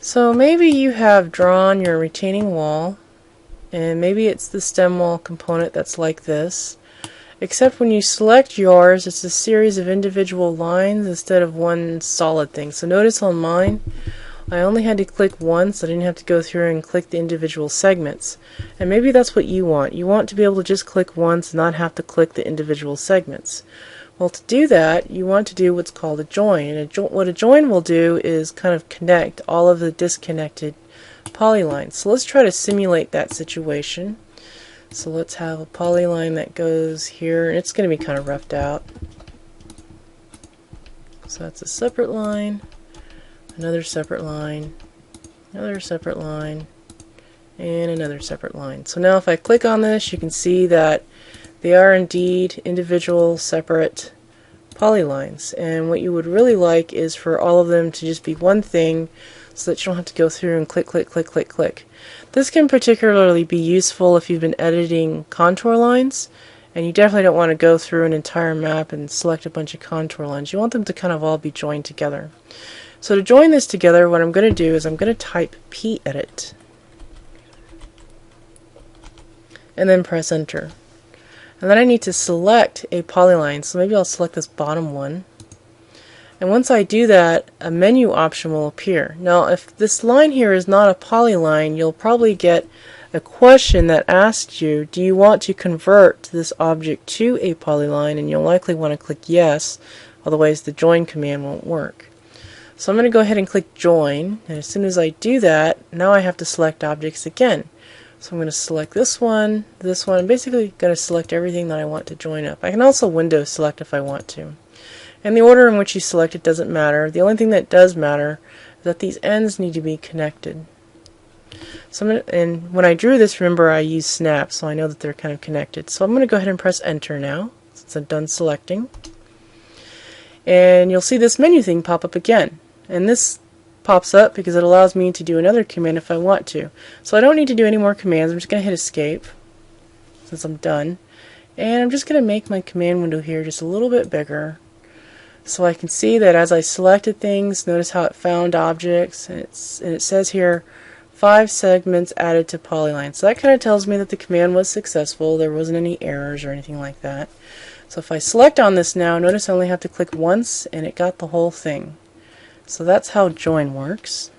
So maybe you have drawn your retaining wall, and maybe it's the stem wall component that's like this, except when you select yours it's a series of individual lines instead of one solid thing. So notice on mine I only had to click once. I didn't have to go through and click the individual segments. And maybe that's what you want. You want to be able to just click once and not have to click the individual segments. Well, to do that, you want to do what's called a join. And what a join will do is kind of connect all of the disconnected polylines. So let's try to simulate that situation. So let's have a polyline that goes here, and it's going to be kind of roughed out. So that's a separate line, another separate line, another separate line, and another separate line. So now if I click on this, you can see that they are indeed individual separate polylines. And what you would really like is for all of them to just be one thing so that you don't have to go through and click, click, click, click, click. This can particularly be useful if you've been editing contour lines, and you definitely don't want to go through an entire map and select a bunch of contour lines. You want them to kind of all be joined together. So to join this together, what I'm going to do is I'm going to type pedit and then press enter. And then I need to select a polyline, so maybe I'll select this bottom one. And once I do that, a menu option will appear. Now if this line here is not a polyline, you'll probably get a question that asks you, do you want to convert this object to a polyline? And you'll likely want to click yes, otherwise the join command won't work. So I'm going to go ahead and click join, and as soon as I do that, now I have to select objects again. So I'm going to select this one, and basically going to select everything that I want to join up. I can also window select if I want to. And the order in which you select it doesn't matter. The only thing that does matter is that these ends need to be connected. So and when I drew this, remember I used snap, so I know that they're kind of connected. So I'm going to go ahead and press enter now, since I'm done selecting. And you'll see this menu thing pop up again. And this pops up because it allows me to do another command if I want to. So I don't need to do any more commands. I'm just going to hit escape since I'm done. And I'm just going to make my command window here just a little bit bigger so I can see that as I selected things, notice how it found objects, and it says here 5 segments added to polyline. So that kind of tells me that the command was successful. There wasn't any errors or anything like that. So if I select on this now, notice I only have to click once and it got the whole thing. So that's how join works.